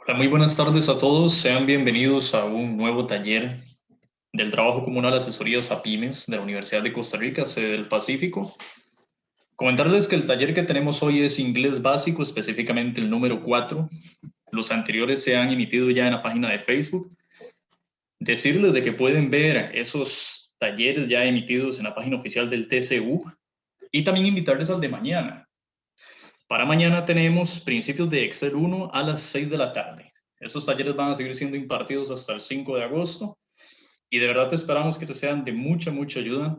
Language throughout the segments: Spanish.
Hola, muy buenas tardes a todos. Sean bienvenidos a un nuevo taller del Trabajo Comunal Asesorías a Pymes de la Universidad de Costa Rica, sede del Pacífico. Comentarles que el taller que tenemos hoy es inglés básico, específicamente el número 4. Los anteriores se han emitido ya en la página de Facebook. Decirles de que pueden ver esos talleres ya emitidos en la página oficial del TCU y también invitarles al de mañana. Para mañana tenemos principios de Excel 1 a las 6 de la tarde. Esos talleres van a seguir siendo impartidos hasta el 5 de agosto y de verdad esperamos que te sean de mucha ayuda.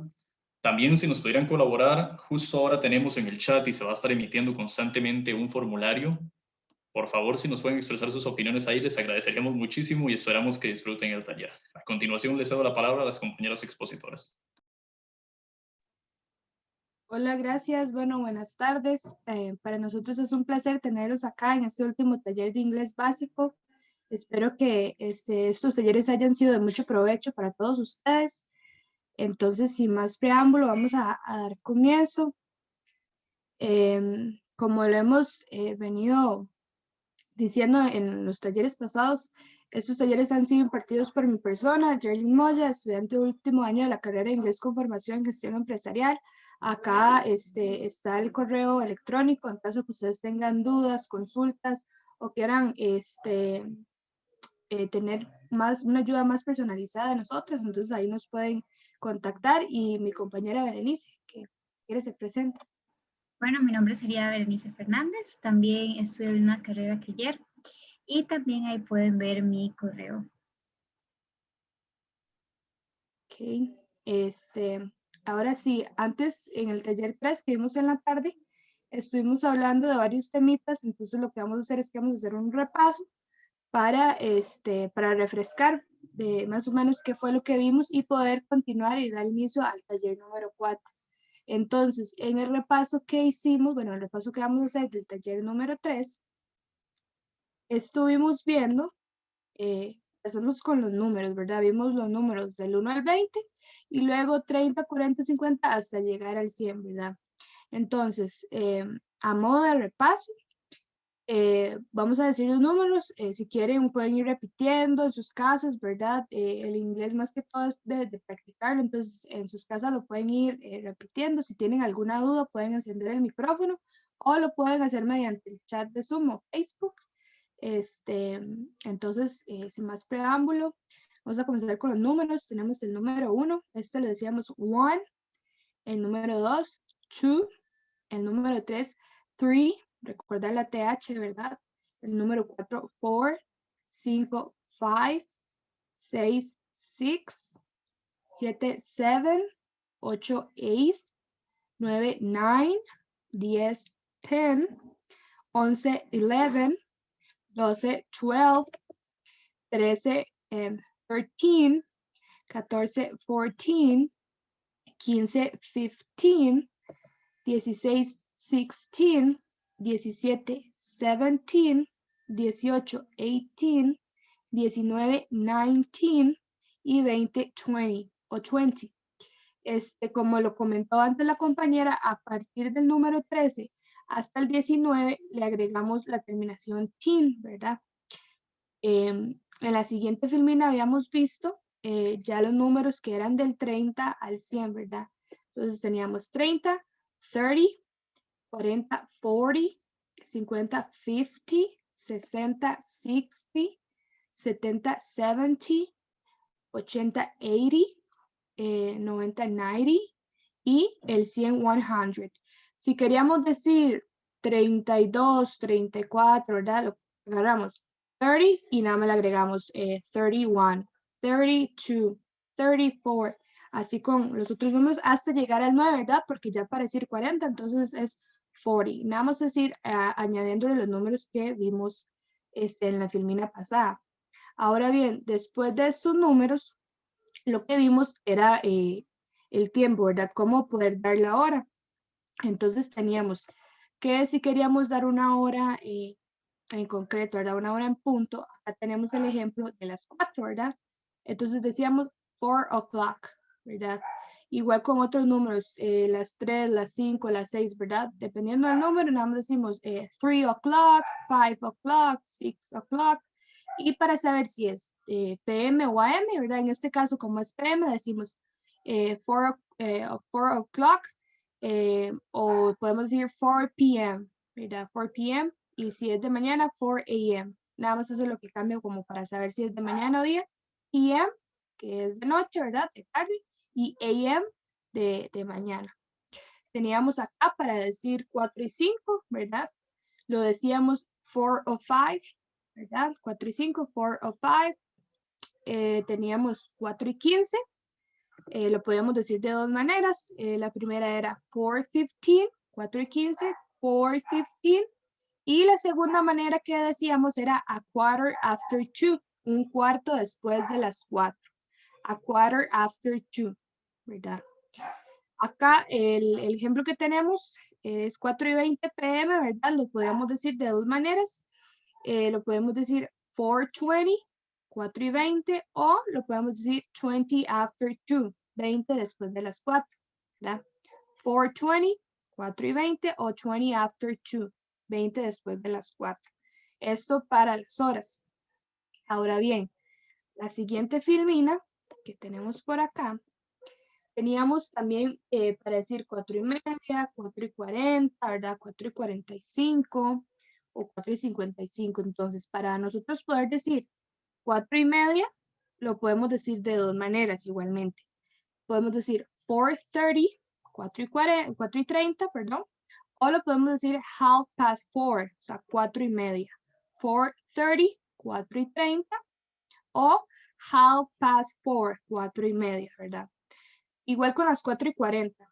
También si nos pudieran colaborar, justo ahora tenemos en el chat y se va a estar emitiendo constantemente un formulario. Por favor, si nos pueden expresar sus opiniones ahí, les agradeceríamos muchísimo y esperamos que disfruten el taller. A continuación, les cedo la palabra a las compañeras expositoras. Hola, gracias. Bueno, buenas tardes. Para nosotros es un placer tenerlos acá en este último taller de inglés básico. Espero que estos talleres hayan sido de mucho provecho para todos ustedes. Entonces, sin más preámbulo, vamos a dar comienzo. Como lo hemos venido diciendo en los talleres pasados, estos talleres han sido impartidos por mi persona, Jerlyn Moya, estudiante de último año de la carrera de Inglés con formación en gestión empresarial. Acá está el correo electrónico en caso que ustedes tengan dudas, consultas o quieran tener una ayuda más personalizada de nosotros. Entonces ahí nos pueden contactar y mi compañera Berenice, que quiere se presenta. Bueno, mi nombre sería Berenice Fernández, también estudio en una carrera que ayer y también ahí pueden ver mi correo. Ok, ahora sí, antes en el taller 3 que vimos en la tarde, estuvimos hablando de varios temitas, entonces lo que vamos a hacer es que vamos a hacer un repaso para refrescar de más o menos qué fue lo que vimos y poder continuar y dar inicio al taller número 4. Entonces, en el repaso que hicimos, bueno, el repaso que vamos a hacer del taller número 3, estuvimos viendo empezamos con los números, ¿verdad? Vimos los números del 1 al 20 y luego 30, 40, 50 hasta llegar al 100, ¿verdad? Entonces, a modo de repaso, vamos a decir los números. Si quieren, pueden ir repitiendo en sus casas, ¿verdad? El inglés más que todo es de practicarlo, entonces en sus casas lo pueden ir repitiendo. Si tienen alguna duda, pueden encender el micrófono o lo pueden hacer mediante el chat de Zoom o Facebook. Entonces, sin más preámbulo, vamos a comenzar con los números. Tenemos el número 1, le decíamos 1, el número 2, 2, el número 3, 3, recordar la TH, ¿verdad? El número 4, 4, 5, 5, 6, 6, 7, 7, 8, 8, 9, 9, 10, 10, 11, 11, 12, 12, 13, 13, 14, 14, 15, 15, 16, 16, 17, 17, 18, 18, 19, 19 y 20, 20 o 20. Como lo comentó antes la compañera, a partir del número 13 hasta el 19 le agregamos la terminación teen, ¿verdad? En la siguiente filmina habíamos visto ya los números que eran del 30 al 100, ¿verdad? Entonces teníamos 30, 30, 40, 40, 50, 50, 60, 60, 70, 70, 80, 80, 90, 90 y el 100, 100. Si queríamos decir 32, 34, ¿verdad? Lo agarramos 30 y nada más le agregamos 31, 32, 34, así con los otros números hasta llegar al 9, ¿verdad? Porque ya para decir 40, entonces es 40. Nada más decir añadiéndole los números que vimos en la filmina pasada. Ahora bien, después de estos números, lo que vimos era el tiempo, ¿verdad? Cómo poder dar la hora. Entonces teníamos que si queríamos dar una hora en concreto, ¿verdad? Una hora en punto, acá tenemos el ejemplo de las 4, ¿verdad? Entonces decíamos 4 o'clock, ¿verdad? Igual con otros números, las 3, las 5, las 6, ¿verdad? Dependiendo del número, nada más decimos 3 o'clock, 5 o'clock, 6 o'clock, Y para saber si es PM o AM, ¿verdad? En este caso, como es PM, decimos 4 o'clock o podemos decir 4 p.m., ¿verdad? 4 p.m. Y si es de mañana, 4 a.m. Nada más eso es lo que cambia como para saber si es de mañana o día. PM, que es de noche, ¿verdad? De tarde. Y AM de mañana. Teníamos acá para decir 4 y 5, ¿verdad? Lo decíamos 4 o 5, ¿verdad? 4 y 5, 4 o 5. Teníamos 4 y 15. Lo podíamos decir de dos maneras. La primera era 4:15, 4 y 15, 4:15. Y la segunda manera que decíamos era a quarter after 2, un cuarto después de las 4. A quarter after 2, ¿verdad? Acá el ejemplo que tenemos es 4:20 p.m., ¿verdad? Lo podemos decir de dos maneras. Lo podemos decir 4:20, 4:20, o lo podemos decir 20 after 2, 20 después de las 4, ¿verdad? 4:20, 4:20, o 20 after 2, 20 después de las 4. Esto para las horas. Ahora bien, la siguiente filmina que tenemos por acá, teníamos también para decir 4:30, 4:40, ¿verdad? 4:45 o 4:55. Entonces, para nosotros poder decir 4:30, lo podemos decir de dos maneras igualmente. Podemos decir 4:30, 4:30, perdón, o lo podemos decir 4:30, o sea, 4:30. 4:30, 4:30, o 4:30, 4:30, ¿verdad? Igual con las 4:40,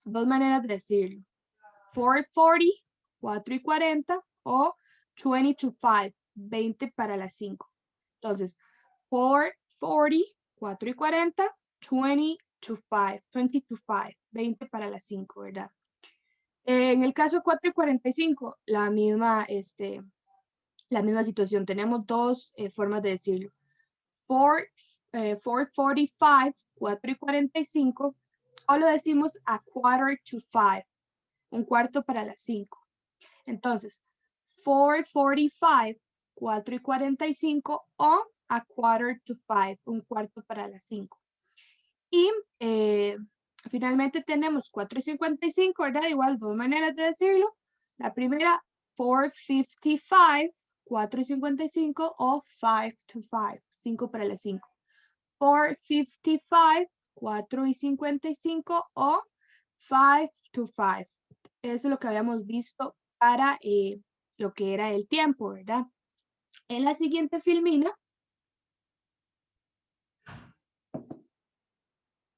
dos maneras de decirlo. 4:40, 4:40, o 20 to 5, 20 para las 5. Entonces, 4:40, 4:40, 20 to 5, 20 to 5, 20 para las 5, ¿verdad? En el caso 4:45, la misma situación. Tenemos dos formas de decirlo. 4:45, 4:45, o lo decimos a quarter to 5, un cuarto para las 5. Entonces, 4:45, 4:45, o a quarter to 5, un cuarto para las 5. Y finalmente tenemos 4:55, ¿verdad? Igual, dos maneras de decirlo. La primera, 4:55, 4:55, o 5 to 5, 5 para las 5. 4:55, 4:55, o 5 to 5. Eso es lo que habíamos visto para lo que era el tiempo, ¿verdad? En la siguiente filmina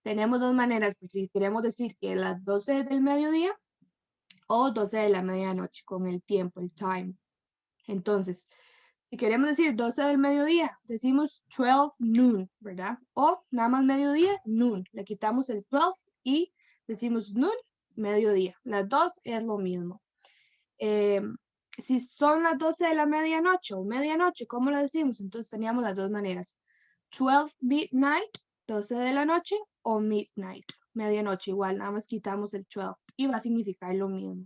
tenemos dos maneras, pues si queremos decir que las 12 del mediodía o 12 de la medianoche con el tiempo, el time. Entonces, si queremos decir 12 del mediodía, decimos 12 noon, ¿verdad? O nada más mediodía, noon. Le quitamos el 12 y decimos noon, mediodía. Las dos es lo mismo. Si son las 12 de la medianoche o medianoche, ¿cómo lo decimos? Entonces teníamos las dos maneras. 12 midnight, 12 de la noche, o midnight, medianoche, igual, nada más quitamos el 12 y va a significar lo mismo.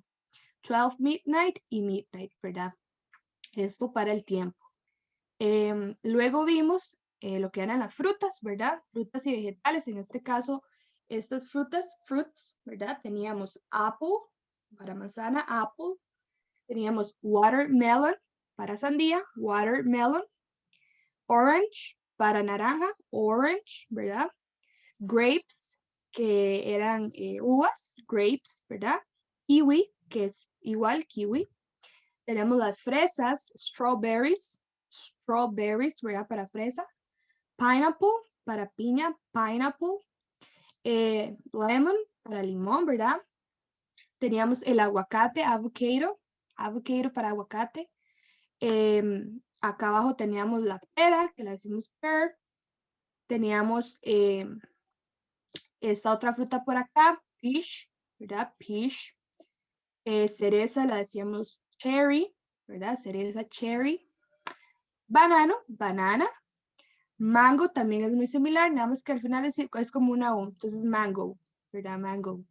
12 midnight y midnight, ¿verdad? Esto para el tiempo. Luego vimos lo que eran las frutas, ¿verdad? Frutas y vegetales, en este caso, estas frutas, fruits, ¿verdad? Teníamos apple, para manzana, apple. Teníamos watermelon, para sandía, watermelon. Orange, para naranja, orange, ¿verdad? Grapes, que eran uvas, grapes, ¿verdad? Kiwi, que es igual, kiwi. Tenemos las fresas, strawberries, ¿verdad? Para fresa. Pineapple, para piña, pineapple. Lemon, para limón, ¿verdad? Teníamos el aguacate, avocado para aguacate. Acá abajo teníamos la pera, que la decimos pear. Teníamos esta otra fruta por acá, peach, ¿verdad? Peach. Cereza la decíamos cherry, ¿verdad? Cereza, cherry. Banano, banana. Mango también es muy similar, nada más que al final es como una O, entonces mango, ¿verdad? Mango.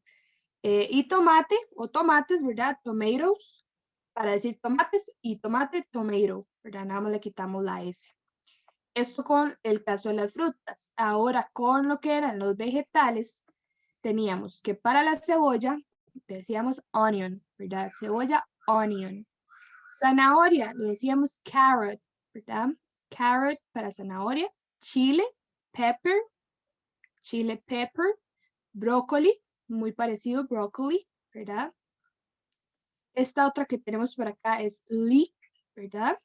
Y tomate o tomates, ¿verdad? Tomatoes, para decir tomates, y tomate, tomato, ¿verdad? Nada más le quitamos la S. Esto con el caso de las frutas. Ahora con lo que eran los vegetales, teníamos que para la cebolla, decíamos onion, ¿verdad? Cebolla, onion. Zanahoria, le decíamos carrot, ¿verdad? Carrot para zanahoria. Chile, pepper, chile pepper. Brócoli, muy parecido, broccoli, ¿verdad? Esta otra que tenemos por acá es leek, ¿verdad?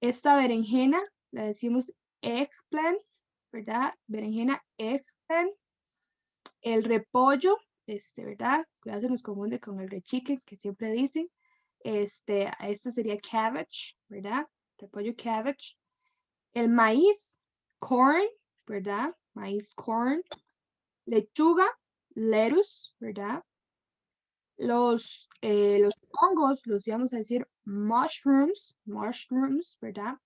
Esta berenjena, la decimos eggplant, ¿verdad? Berenjena, eggplant. El repollo, ¿verdad? Cuidado, se nos confunde con el rechique que siempre dicen. Este sería cabbage, ¿verdad? Repollo, cabbage. El maíz, corn, ¿verdad? Maíz, corn. Lechuga, lettuce, ¿verdad? Los hongos los íbamos a decir mushrooms, ¿verdad?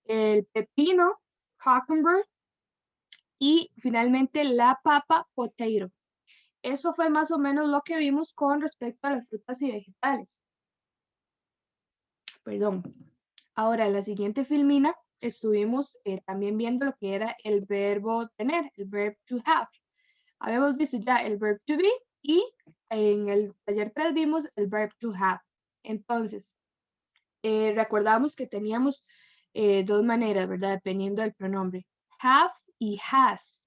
El pepino, cucumber. Y finalmente la papa, potato. Eso fue más o menos lo que vimos con respecto a las frutas y vegetales. Perdón. Ahora, en la siguiente filmina estuvimos también viendo lo que era el verbo tener, el verb to have. Habíamos visto ya el verb to be y en el taller 3 vimos el verb to have. Entonces, recordamos que teníamos dos maneras, ¿verdad? Dependiendo del pronombre. Have y has.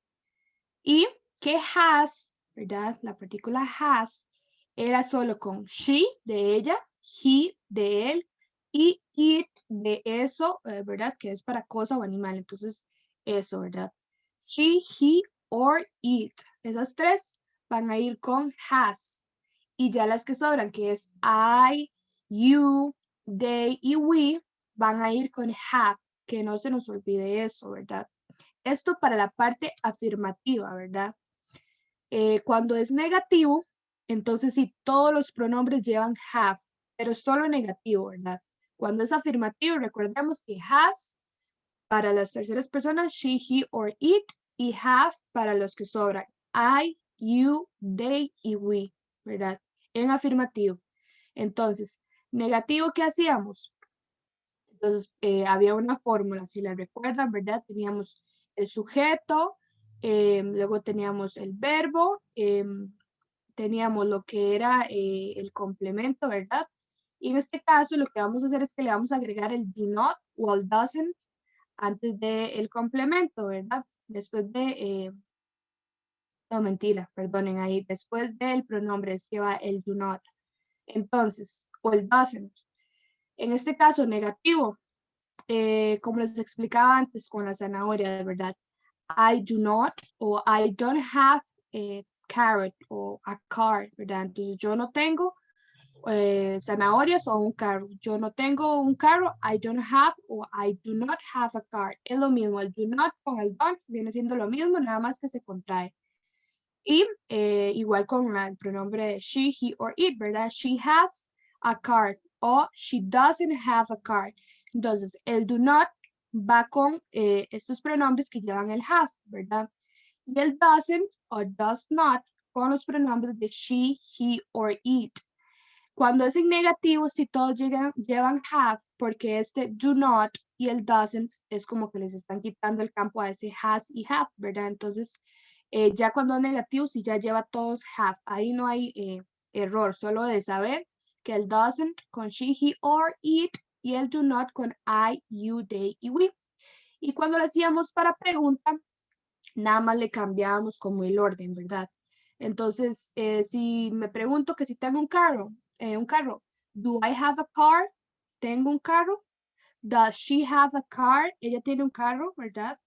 Y que has, ¿verdad? La partícula has era solo con she de ella, he de él y it de eso, ¿verdad? Que es para cosa o animal. Entonces, eso, ¿verdad? She, he, or it. Esas tres van a ir con has. Y ya las que sobran, que es I, you, they y we, van a ir con have. Que no se nos olvide eso, ¿verdad? Esto para la parte afirmativa, ¿verdad? Cuando es negativo, entonces sí, todos los pronombres llevan have, pero solo negativo, ¿verdad? Cuando es afirmativo, recordemos que has para las terceras personas, she, he, or it, y have para los que sobran, I, you, they y we, ¿verdad? En afirmativo. Entonces, negativo, ¿qué hacíamos? Entonces, había una fórmula, si la recuerdan, ¿verdad? Teníamos el sujeto, luego teníamos el verbo, teníamos lo que era el complemento, ¿verdad? Y en este caso lo que vamos a hacer es que le vamos a agregar el do not o el doesn't antes del complemento, ¿verdad? Después de, no mentira, perdonen ahí, después del pronombre es que va el do not. Entonces, o el doesn't. En este caso, negativo, como les explicaba antes con la zanahoria, ¿verdad? I do not o I don't have a carrot o a car, ¿verdad? Entonces yo no tengo zanahorias o un carro. Yo no tengo un carro, I don't have o I do not have a car. Es lo mismo, el do not con el don't viene siendo lo mismo, nada más que se contrae. Y igual con el pronombre de she, he or it, ¿verdad? She has a car o she doesn't have a car. Entonces, el do not va con estos pronombres que llevan el have, ¿verdad? Y el doesn't o does not con los pronombres de she, he or it. Cuando es en negativo, si todos llevan have, porque este do not y el doesn't es como que les están quitando el campo a ese has y have, ¿verdad? Entonces, ya cuando es negativo, si ya lleva todos have, ahí no hay error, solo de saber que el doesn't con she, he, or it y el do not con I, you, they y we. Y cuando lo hacíamos para pregunta, nada más le cambiábamos como el orden, ¿verdad? Entonces, si me pregunto que si tengo un carro, do I have a car? ¿Tengo un carro? Does she have a car? Ella tiene un carro, ¿verdad?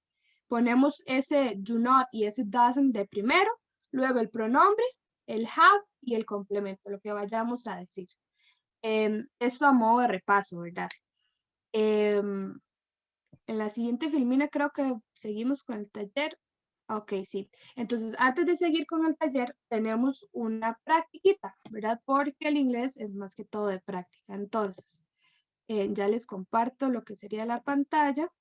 Ponemos ese do not y ese doesn't de primero, luego el pronombre, el have y el complemento, lo que vayamos a decir. Esto a modo de repaso, ¿verdad? En la siguiente filmina creo que seguimos con el taller. Ok, sí. Entonces, antes de seguir con el taller, tenemos una practiquita, ¿verdad? Porque el inglés es más que todo de práctica. Entonces, ya les comparto lo que sería la pantalla.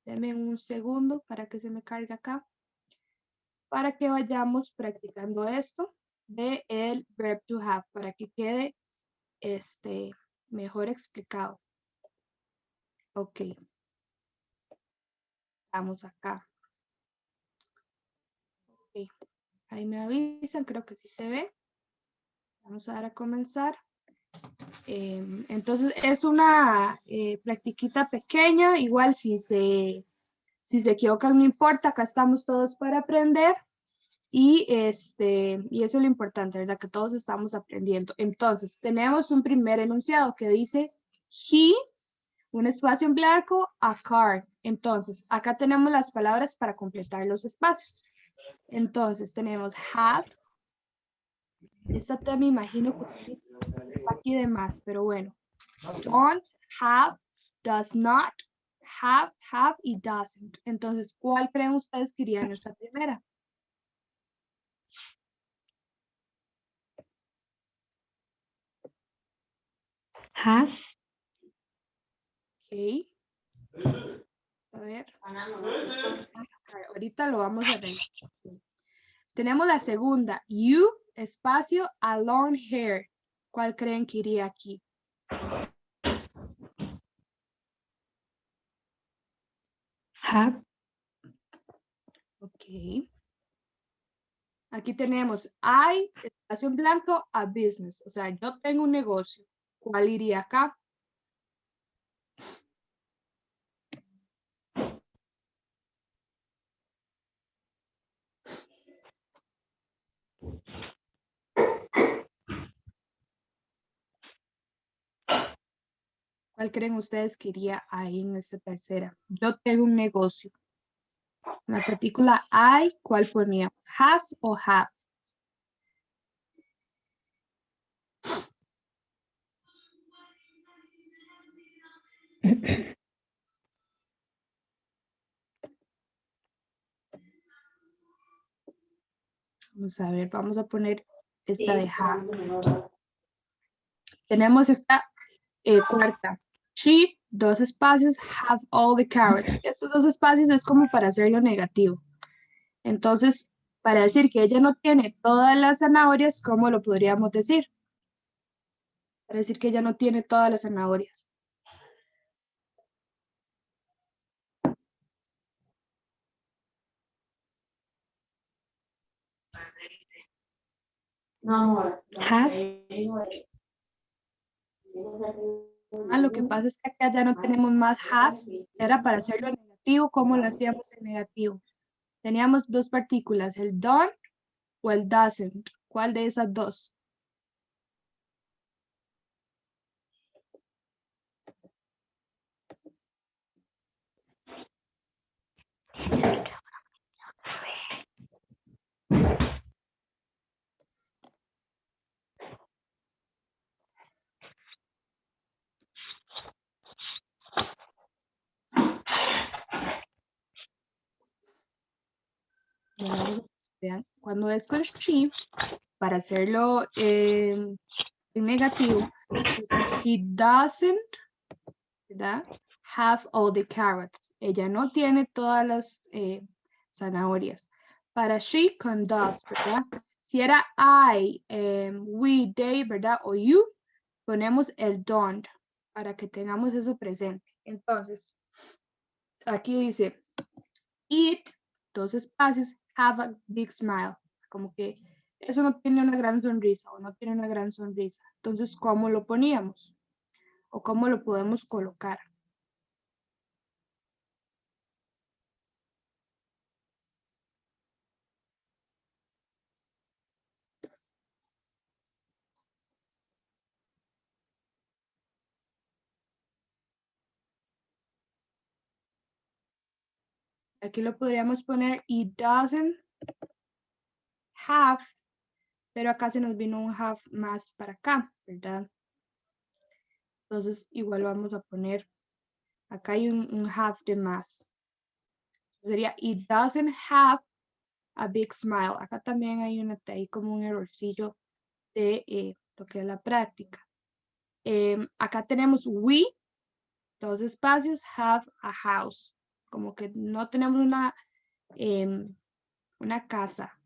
Denme un segundo para que se me cargue acá. Para que vayamos practicando esto de el verb to have, para que quede mejor explicado. Ok. estamos acá. Ok, ahí me avisan, creo que sí se ve. Vamos a dar a comenzar. Entonces es una practiquita pequeña, igual si se equivocan no importa, acá estamos todos para aprender y eso es lo importante, ¿verdad? Que todos estamos aprendiendo. Entonces tenemos un primer enunciado que dice he, un espacio en blanco, a car. Entonces acá tenemos las palabras para completar los espacios. Entonces tenemos has, esta te me imagino que está aquí de más, pero bueno. Don't, have, does not, have y doesn't. Entonces, ¿cuál creen ustedes que iría en esta primera? Has. Ok. A ver. Ahorita lo vamos a ver. Tenemos la segunda. You, espacio, a long hair. ¿Cuál creen que iría aquí? Have. Ok. Aquí tenemos I, espacio en blanco, a business. O sea, yo tengo un negocio. ¿Cuál iría acá? ¿Cuál creen ustedes que iría ahí en esta tercera? Yo tengo un negocio. La partícula I, ¿cuál ponía? Has o have. Vamos a ver, vamos a poner esta de have. Tenemos esta cuarta. She, dos espacios, have all the carrots. Estos dos espacios es como para hacerlo negativo. Entonces, para decir que ella no tiene todas las zanahorias, ¿cómo lo podríamos decir? Para decir que ella no tiene todas las zanahorias. Has. Lo que pasa es que acá ya no tenemos más has. Era para hacerlo negativo. ¿Cómo lo hacíamos en negativo? Teníamos dos partículas, el don't o el doesn't. ¿Cuál de esas dos? Vean, cuando es con she, para hacerlo en negativo, he doesn't, ¿verdad? Have all the carrots. Ella no tiene todas las zanahorias. Para she con does, ¿verdad? Si era I, we, they, ¿verdad? O you, ponemos el don't para que tengamos eso presente. Entonces, aquí dice, eat, dos espacios, have a big smile. Como que eso no tiene una gran sonrisa o no tiene una gran sonrisa. Entonces, ¿cómo lo poníamos? ¿O cómo lo podemos colocar? Aquí lo podríamos poner it doesn't have, pero acá se nos vino un have más para acá, ¿verdad? Entonces, igual vamos a poner, acá hay un have de más. Sería it doesn't have a big smile. Acá también hay hay como un errorcillo de lo que es la práctica. Acá tenemos we, dos espacios, have a house. Como que no tenemos una casa.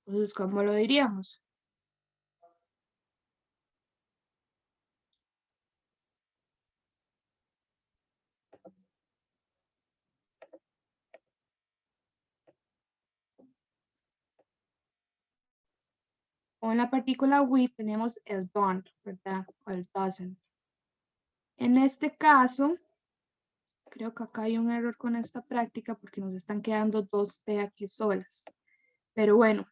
Entonces, ¿cómo lo diríamos? O en la partícula we tenemos el don't, ¿verdad? O el doesn't. En este caso, creo que acá hay un error con esta práctica porque nos están quedando dos T aquí solas. Pero bueno,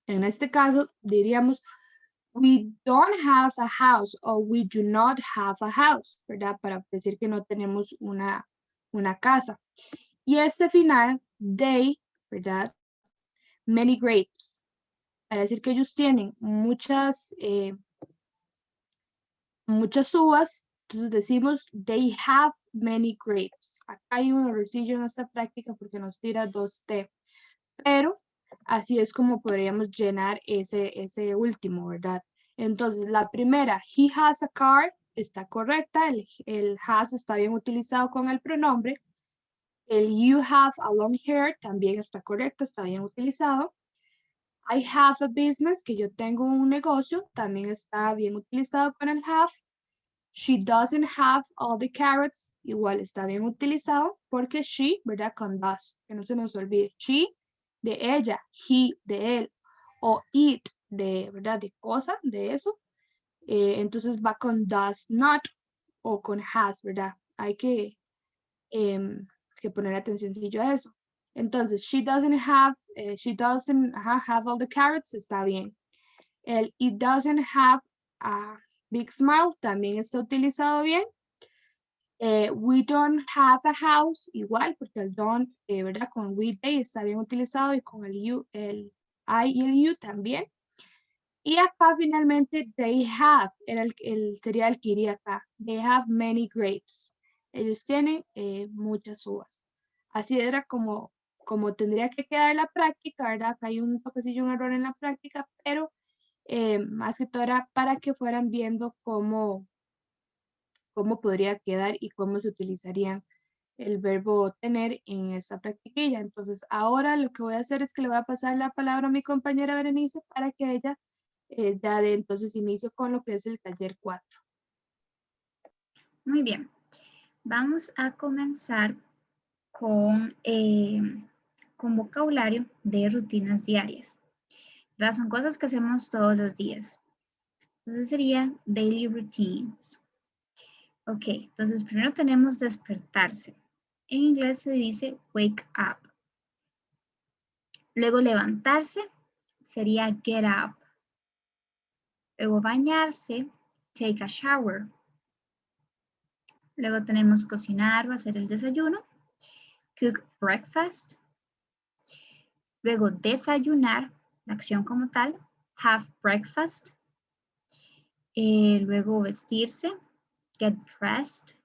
en este caso diríamos we don't have a house o we do not have a house, ¿verdad? Para decir que no tenemos una casa. Y este final, they, ¿verdad? Many grapes. Para decir que ellos tienen muchas uvas, entonces decimos they have many grapes. Acá hay un errorcillo en esta práctica porque nos tira dos T, pero así es como podríamos llenar ese último, ¿verdad? Entonces la primera, he has a car, está correcta, el has está bien utilizado con el pronombre. El you have a long hair también está correcto, está bien utilizado. I have a business, que yo tengo un negocio, también está bien utilizado con el have. She doesn't have all the carrots, igual está bien utilizado porque she, ¿verdad? Con does, que no se nos olvide. She, de ella, he, de él, o it, de, ¿verdad? De cosa, de eso. Entonces va con does not o con has, ¿verdad? Hay que poner atencióncillo a eso. Entonces, she doesn't have all the carrots, está bien. El it doesn't have a big smile también está utilizado bien. We don't have a house, igual, porque el don't, ¿verdad? Con we, they está bien utilizado y con el you, el I y el you también. Y acá finalmente, they have, sería el que iría acá. They have many grapes. Ellos tienen muchas uvas. Así era como tendría que quedar la práctica, ¿verdad? Acá hay un toquecillo, un error en la práctica, pero más que todo era para que fueran viendo cómo podría quedar y cómo se utilizarían el verbo tener en esta practiquilla. Entonces, ahora lo que voy a hacer es que le voy a pasar la palabra a mi compañera Berenice para que ella ya de entonces inicio con lo que es el taller 4. Muy bien. Vamos a comenzar con vocabulario de rutinas diarias. ¿Verdad? Son cosas que hacemos todos los días. Entonces sería daily routines. Ok, entonces primero tenemos despertarse. En inglés se dice wake up. Luego levantarse sería get up. Luego bañarse, take a shower. Luego tenemos cocinar o hacer el desayuno, cook breakfast. Luego desayunar, la acción como tal, have breakfast. Luego vestirse, get dressed.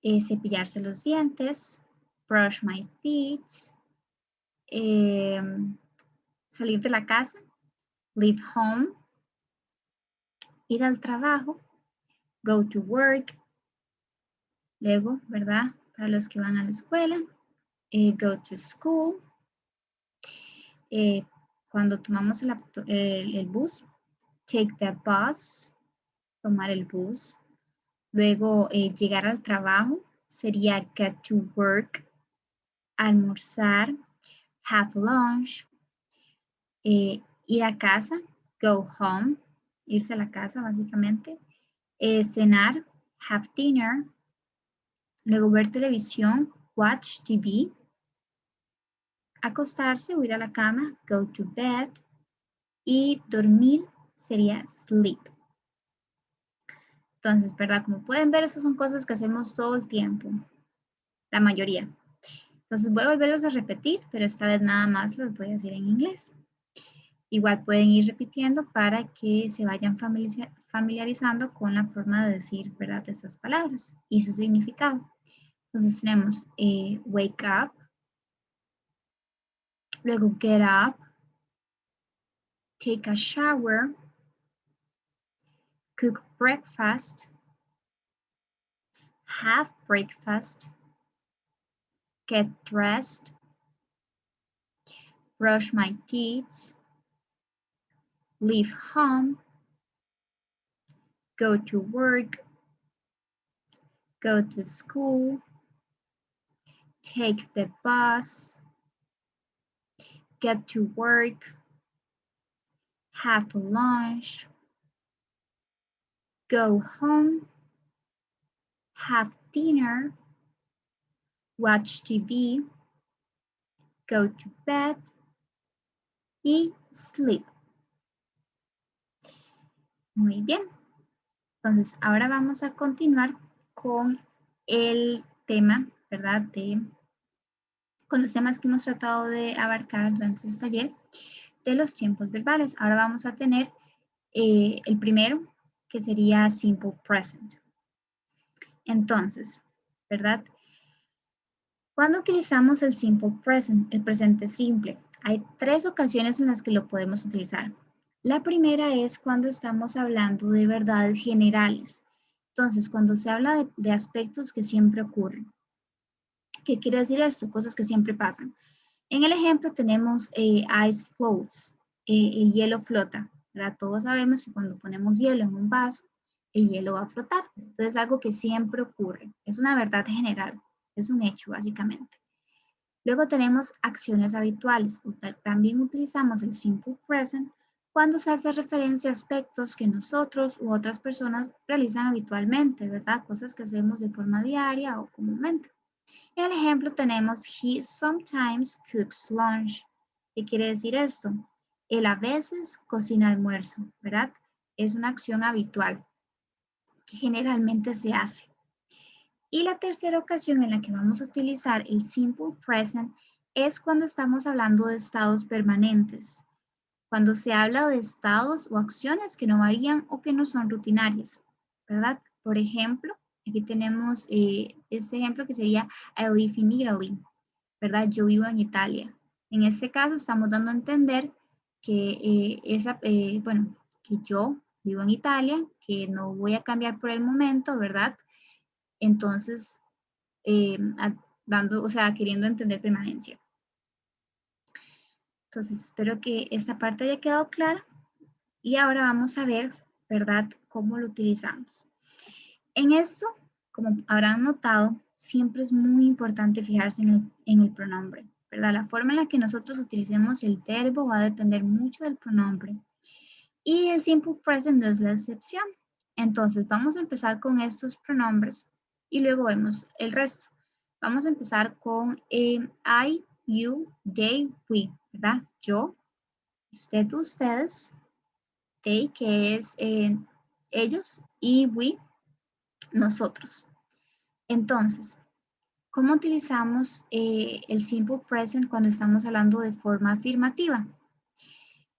Cepillarse los dientes, brush my teeth. Salir de la casa, leave home. Ir al trabajo, go to work. Luego, ¿verdad? Para los que van a la escuela, go to school. Cuando tomamos el bus, take the bus, tomar el bus. Luego, llegar al trabajo sería get to work, almorzar, have lunch. Ir a casa, go home, irse a la casa básicamente. Cenar, have dinner. Luego ver televisión, watch TV. Acostarse o ir a la cama, go to bed. Y dormir sería sleep. Entonces, ¿verdad? Como pueden ver, esas son cosas que hacemos todo el tiempo. La mayoría. Entonces voy a volverlos a repetir, pero esta vez nada más los voy a decir en inglés. Igual pueden ir repitiendo para que se vayan familiarizando con la forma de decir, ¿verdad? De estas palabras y su significado. Entonces tenemos wake up, luego get up, take a shower, cook breakfast, have breakfast, get dressed, brush my teeth, leave home, go to work, go to school, take the bus, get to work, have lunch, go home, have dinner, watch TV, go to bed y sleep. Muy bien. Entonces, ahora vamos a continuar con el tema, ¿verdad? Con los temas que hemos tratado de abarcar durante este taller de los tiempos verbales. Ahora vamos a tener el primero, que sería simple present. Entonces, ¿verdad? Cuando utilizamos el simple present, el presente simple, hay 3 ocasiones en las que lo podemos utilizar. La primera es cuando estamos hablando de verdades generales. Entonces, cuando se habla de aspectos que siempre ocurren. ¿Qué quiere decir esto? Cosas que siempre pasan. En el ejemplo tenemos ice floats, el hielo flota, ¿verdad? Todos sabemos que cuando ponemos hielo en un vaso, el hielo va a flotar. Entonces es algo que siempre ocurre. Es una verdad general, es un hecho básicamente. Luego tenemos acciones habituales. También utilizamos el simple present cuando se hace referencia a aspectos que nosotros u otras personas realizan habitualmente, ¿verdad? Cosas que hacemos de forma diaria o comúnmente. En el ejemplo tenemos he sometimes cooks lunch. ¿Qué quiere decir esto? Él a veces cocina almuerzo, ¿verdad? Es una acción habitual que generalmente se hace. Y la tercera ocasión en la que vamos a utilizar el simple present es cuando estamos hablando de estados permanentes. Cuando se habla de estados o acciones que no varían o que no son rutinarias, ¿verdad? Por ejemplo, aquí tenemos este ejemplo que sería I live in Italy, ¿verdad? Yo vivo en Italia. En este caso estamos dando a entender que, que yo vivo en Italia, que no voy a cambiar por el momento, ¿verdad? Entonces, queriendo entender permanencia. Entonces, espero que esta parte haya quedado clara. Y ahora vamos a ver, ¿verdad?, cómo lo utilizamos. En esto, como habrán notado, siempre es muy importante fijarse en el pronombre, ¿verdad? La forma en la que nosotros utilicemos el verbo va a depender mucho del pronombre. Y el simple present no es la excepción. Entonces, vamos a empezar con estos pronombres y luego vemos el resto. Vamos a empezar con I, you, they, we, ¿verdad? Yo, usted, ustedes, they, que es ellos, y we, nosotros. Entonces, ¿cómo utilizamos el simple present cuando estamos hablando de forma afirmativa?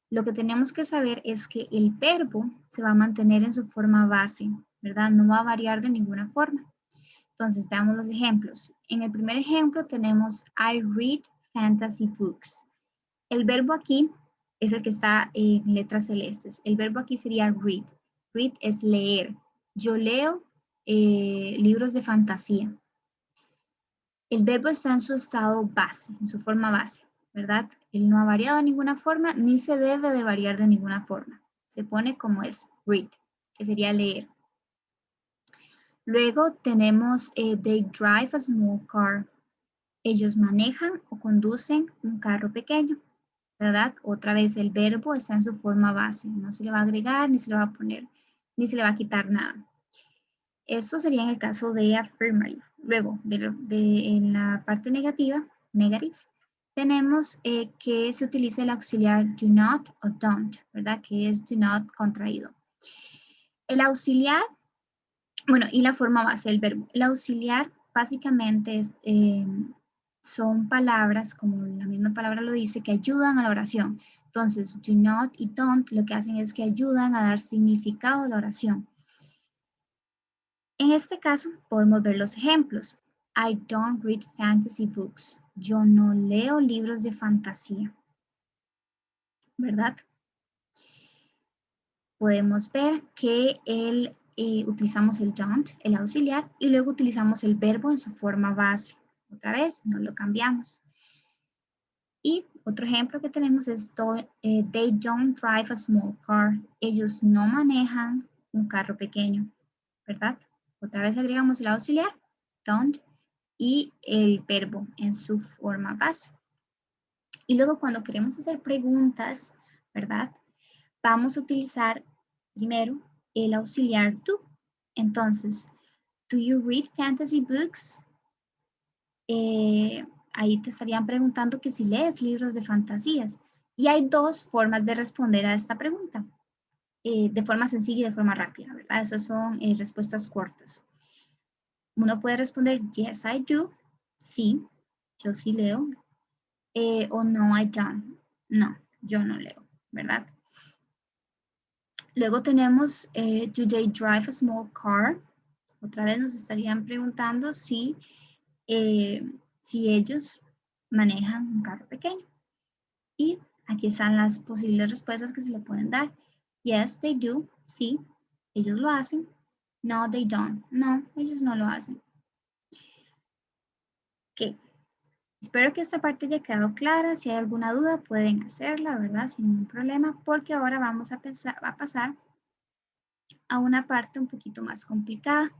Lo que tenemos que saber es que el verbo se va a mantener en su forma base, ¿verdad? No va a variar de ninguna forma. Entonces, veamos los ejemplos. En el primer ejemplo tenemos I read fantasy books. El verbo aquí es el que está en letras celestes. El verbo aquí sería read. Read es leer. Yo leo libros de fantasía. El verbo está en su estado base, en su forma base, ¿verdad? Él no ha variado de ninguna forma, ni se debe de variar de ninguna forma. Se pone como es, read, que sería leer. Luego tenemos they drive a small car. Ellos manejan o conducen un carro pequeño, ¿verdad? Otra vez el verbo está en su forma base. No se le va a agregar, ni se le va a poner, ni se le va a quitar nada. Esto sería en el caso de affirmative. Luego, en la parte negativa, negative, tenemos que se utiliza el auxiliar do not o don't, ¿verdad? Que es do not contraído. El auxiliar, bueno, y la forma base del verbo. El auxiliar básicamente son palabras, como la misma palabra lo dice, que ayudan a la oración. Entonces, do not y don't lo que hacen es que ayudan a dar significado a la oración. En este caso, podemos ver los ejemplos. I don't read fantasy books. Yo no leo libros de fantasía. ¿Verdad? Podemos ver que utilizamos el don't, el auxiliar, y luego utilizamos el verbo en su forma base. Otra vez, no lo cambiamos. Y otro ejemplo que tenemos es they don't drive a small car. Ellos no manejan un carro pequeño. ¿Verdad? Otra vez agregamos el auxiliar, don't, y el verbo en su forma base. Y luego cuando queremos hacer preguntas, ¿verdad? vamos a utilizar primero el auxiliar do. Entonces, do you read fantasy books? Ahí te estarían preguntando que si lees libros de fantasías. Y hay dos formas de responder a esta pregunta. De forma sencilla y de forma rápida, ¿verdad? Esas son respuestas cortas. Uno puede responder, yes, I do. Sí, yo sí leo. O no, I don't. No, yo no leo, ¿verdad? Luego tenemos, do they drive a small car? Otra vez nos estarían preguntando si ellos manejan un carro pequeño. Y aquí están las posibles respuestas que se le pueden dar. Yes, they do. Sí, ellos lo hacen. No, they don't. No, ellos no lo hacen. Ok. Espero que esta parte haya quedado clara. Si hay alguna duda, pueden hacerla, ¿verdad? Sin ningún problema, porque ahora vamos a pasar a una parte un poquito más complicada.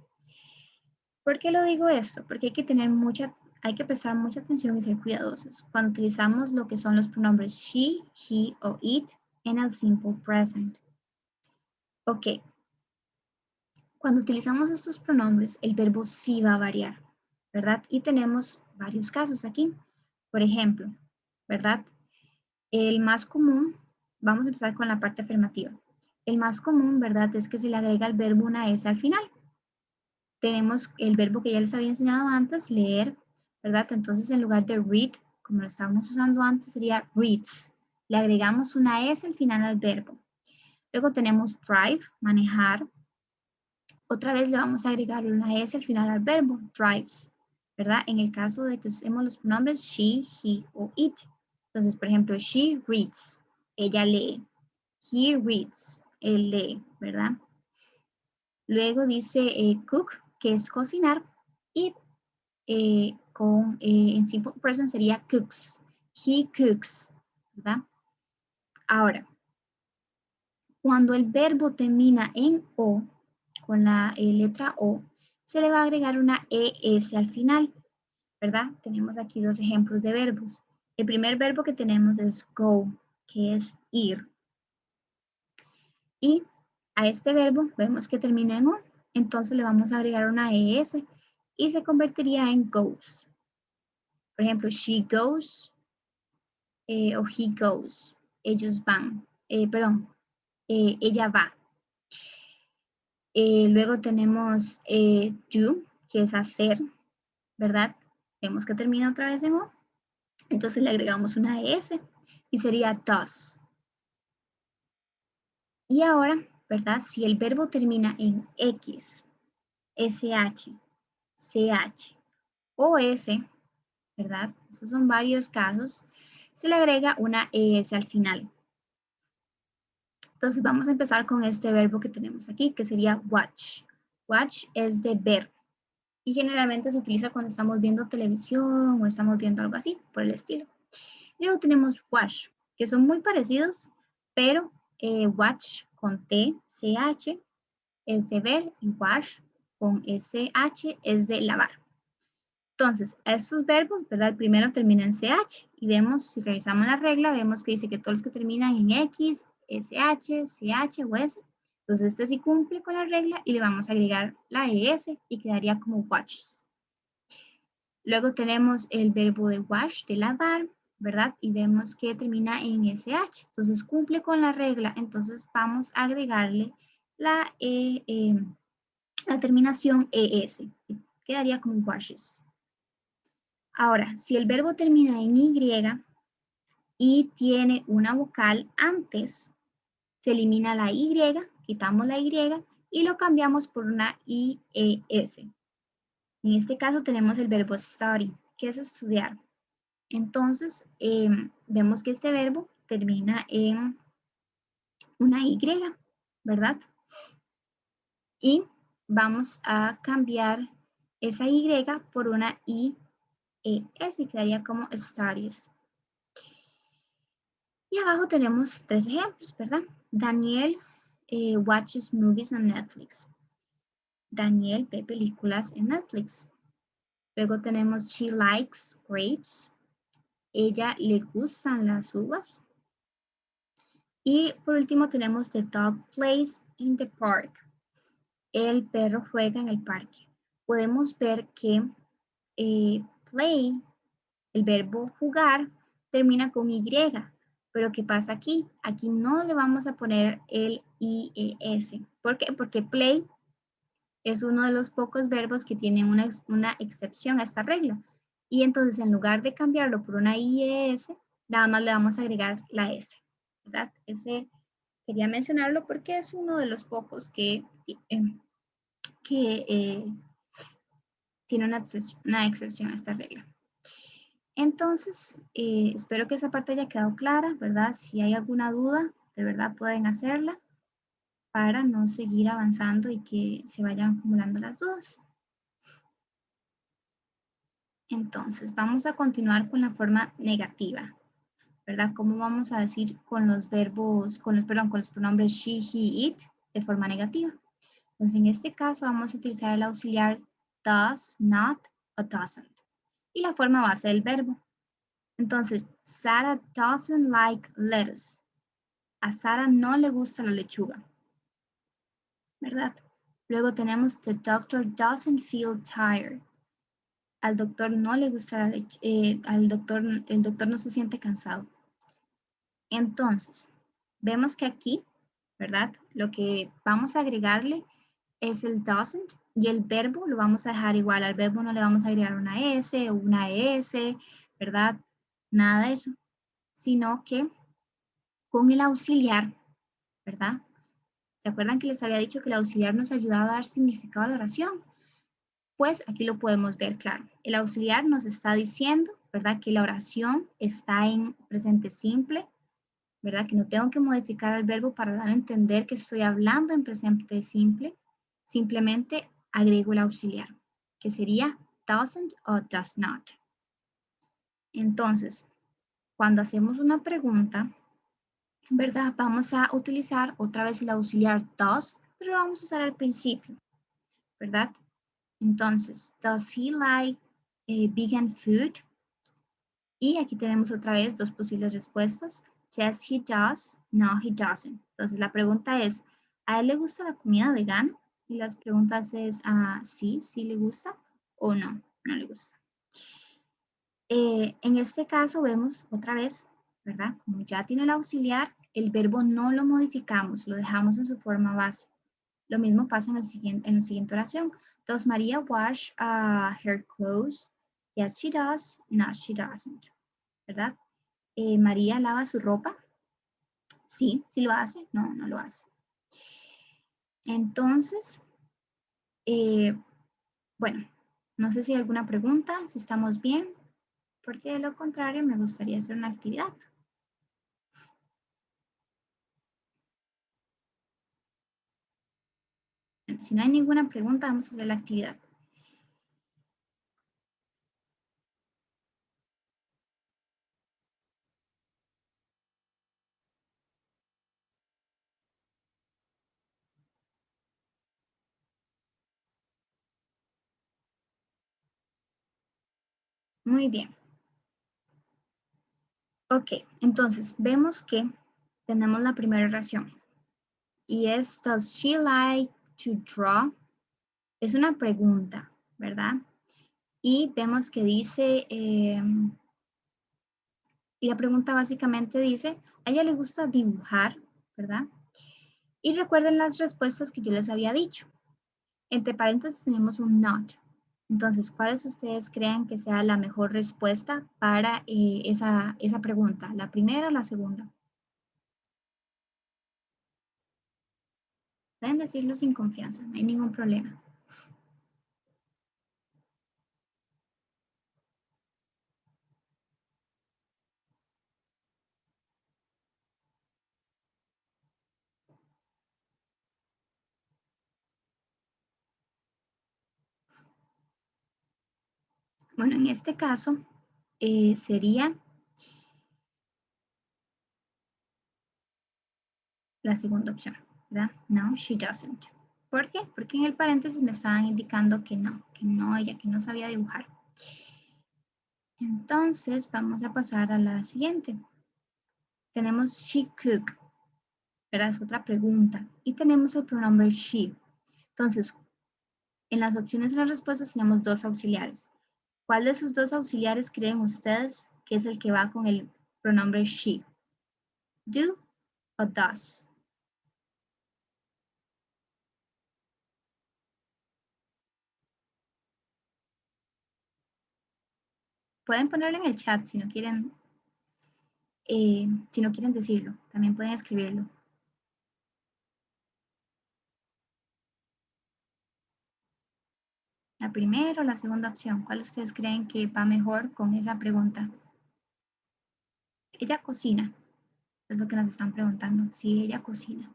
¿Por qué lo digo esto? Porque hay que prestar mucha atención y ser cuidadosos cuando utilizamos lo que son los pronombres she, he o it en el simple present. Ok. Cuando utilizamos estos pronombres, el verbo sí va a variar, ¿verdad? Y tenemos varios casos aquí. Por ejemplo, ¿verdad? El más común, vamos a empezar con la parte afirmativa. El más común, ¿verdad? Es que se le agrega al verbo una S al final. Tenemos el verbo que ya les había enseñado antes, leer, ¿verdad? Entonces, en lugar de read, como lo estábamos usando antes, sería reads. Le agregamos una S al final al verbo. Luego tenemos drive, manejar. Otra vez le vamos a agregar una S al final al verbo, drives, ¿verdad? En el caso de que usemos los pronombres she, he o it. Entonces, por ejemplo, she reads, ella lee. He reads, él lee, ¿verdad? Luego dice cook, que es cocinar, y en simple present sería cooks. He cooks, ¿verdad? Ahora, cuando el verbo termina en O, con la letra O, se le va a agregar una ES al final, ¿verdad? Tenemos aquí dos ejemplos de verbos. El primer verbo que tenemos es go, que es ir. Y a este verbo vemos que termina en O, entonces le vamos a agregar una ES y se convertiría en goes. Por ejemplo, she goes o he goes. Ellos van. Ella va. Luego tenemos do, que es hacer, ¿verdad? Vemos que termina otra vez en O. Entonces le agregamos una S y sería does. Y ahora, ¿verdad? Si el verbo termina en X, SH, CH o S, ¿verdad? Esos son varios casos. Se le agrega una ES al final. Entonces vamos a empezar con este verbo que tenemos aquí, que sería watch. Watch es de ver. Y generalmente se utiliza cuando estamos viendo televisión o estamos viendo algo así, por el estilo. Luego tenemos wash, que son muy parecidos, pero watch con T, CH es de ver y wash con SH es de lavar. Entonces, a estos verbos, ¿verdad? El primero termina en CH y vemos, si revisamos la regla, vemos que dice que todos los que terminan en X, SH, CH o S, entonces este sí cumple con la regla y le vamos a agregar la ES y quedaría como watches. Luego tenemos el verbo de wash, de lavar, ¿verdad? Y vemos que termina en SH, entonces cumple con la regla, entonces vamos a agregarle la terminación ES, quedaría como washes. Ahora, si el verbo termina en Y y tiene una vocal antes, se elimina la Y, quitamos la Y y lo cambiamos por una IES. En este caso tenemos el verbo study, que es estudiar. Entonces, vemos que este verbo termina en una Y, ¿verdad? Y vamos a cambiar esa Y por una IES y quedaría como studies. Y abajo tenemos tres ejemplos, ¿verdad? Daniel watches movies on Netflix. Daniel ve películas en Netflix. Luego tenemos she likes grapes. Ella le gustan las uvas. Y por último tenemos the dog plays in the park. El perro juega en el parque. Podemos ver que play, el verbo jugar, termina con Y. Pero ¿qué pasa aquí? Aquí no le vamos a poner el IES. ¿Por qué? Porque play es uno de los pocos verbos que tienen una excepción a esta regla. Y entonces en lugar de cambiarlo por una IES, nada más le vamos a agregar la S, ¿verdad? Ese quería mencionarlo porque es uno de los pocos que tiene una excepción a esta regla. Entonces, espero que esa parte haya quedado clara, ¿verdad? Si hay alguna duda, de verdad pueden hacerla para no seguir avanzando y que se vayan acumulando las dudas. Entonces, vamos a continuar con la forma negativa, ¿verdad? ¿Cómo vamos a decir con los verbos, con los pronombres she, he, it de forma negativa? Entonces, en este caso vamos a utilizar el auxiliar does, not o doesn't. Y la forma base del verbo. Entonces, Sarah doesn't like lettuce. A Sara no le gusta la lechuga, ¿verdad? Luego tenemos the doctor doesn't feel tired. Al doctor no le gusta la lechuga, el doctor no se siente cansado. Entonces, vemos que aquí, ¿verdad? Lo que vamos a agregarle es el doesn't y el verbo lo vamos a dejar igual. Al verbo no le vamos a agregar una S o una ES, ¿verdad? Nada de eso, sino que con el auxiliar, ¿verdad? ¿Se acuerdan que les había dicho que el auxiliar nos ayudaba a dar significado a la oración? Pues aquí lo podemos ver claro. El auxiliar nos está diciendo, ¿verdad? Que la oración está en presente simple, ¿verdad? Que no tengo que modificar el verbo para dar a entender que estoy hablando en presente simple. Simplemente agrego el auxiliar, que sería doesn't o does not. Entonces, cuando hacemos una pregunta, ¿verdad? Vamos a utilizar otra vez el auxiliar does, pero vamos a usar al principio, ¿verdad? Entonces, does he like vegan food? Y aquí tenemos otra vez dos posibles respuestas. Yes, he does. No, he doesn't. Entonces, la pregunta es, ¿a él le gusta la comida vegana? Y las preguntas es, sí, sí le gusta o no, no le gusta. En este caso vemos otra vez, ¿verdad? Como ya tiene el auxiliar, el verbo no lo modificamos, lo dejamos en su forma base. Lo mismo pasa en la siguiente oración. Does Maria wash her clothes? Yes, she does. No, she doesn't. ¿Verdad? María lava su ropa. Sí, sí lo hace. No, no lo hace. Entonces, bueno, no sé si hay alguna pregunta, si estamos bien, porque de lo contrario me gustaría hacer una actividad. Si no hay ninguna pregunta, vamos a hacer la actividad. Muy bien. Ok, entonces vemos que tenemos la primera oración. Y es, does she like to draw? Es una pregunta, ¿verdad? Y vemos que dice, y la pregunta básicamente dice, a ella le gusta dibujar, ¿verdad? Y recuerden las respuestas que yo les había dicho. Entre paréntesis tenemos un not. Entonces, ¿cuáles ustedes creen que sea la mejor respuesta para esa pregunta? ¿La primera o la segunda? Pueden decirlo sin confianza, no hay ningún problema. Bueno, en este caso sería la segunda opción, ¿verdad? No, she doesn't. ¿Por qué? Porque en el paréntesis me estaban indicando que no, ella que no sabía dibujar. Entonces, vamos a pasar a la siguiente. Tenemos she cook. ¿verdad? Es otra pregunta. Y tenemos el pronombre she. Entonces, en las opciones de las respuestas tenemos dos auxiliares. ¿Cuál de esos dos auxiliares creen ustedes que es el que va con el pronombre she? Do o does. Pueden ponerlo en el chat si no quieren decirlo. También pueden escribirlo. La primera o la segunda opción. ¿Cuál ustedes creen que va mejor con esa pregunta? Ella cocina. Es lo que nos están preguntando. Si ella cocina.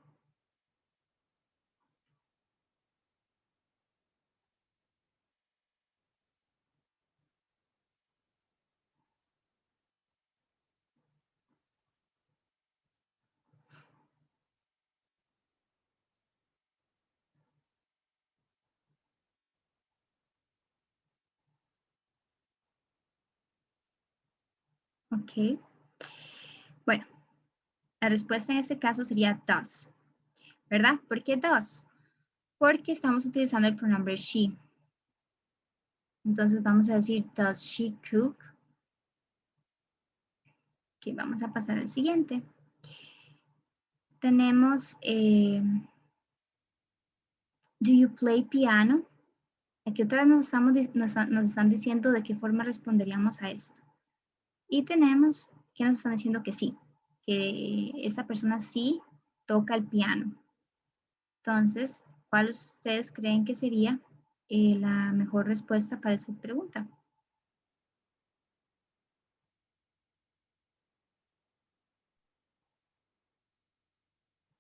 Ok. Bueno, la respuesta en este caso sería does. ¿Verdad? ¿Por qué does? Porque estamos utilizando el pronombre she. Entonces vamos a decir, does she cook? Ok, vamos a pasar al siguiente. Tenemos, do you play piano? Aquí otra vez nos están diciendo de qué forma responderíamos a esto. Y tenemos que nos están diciendo que sí, que esta persona sí toca el piano. Entonces, ¿cuál ustedes creen que sería la mejor respuesta para esta pregunta?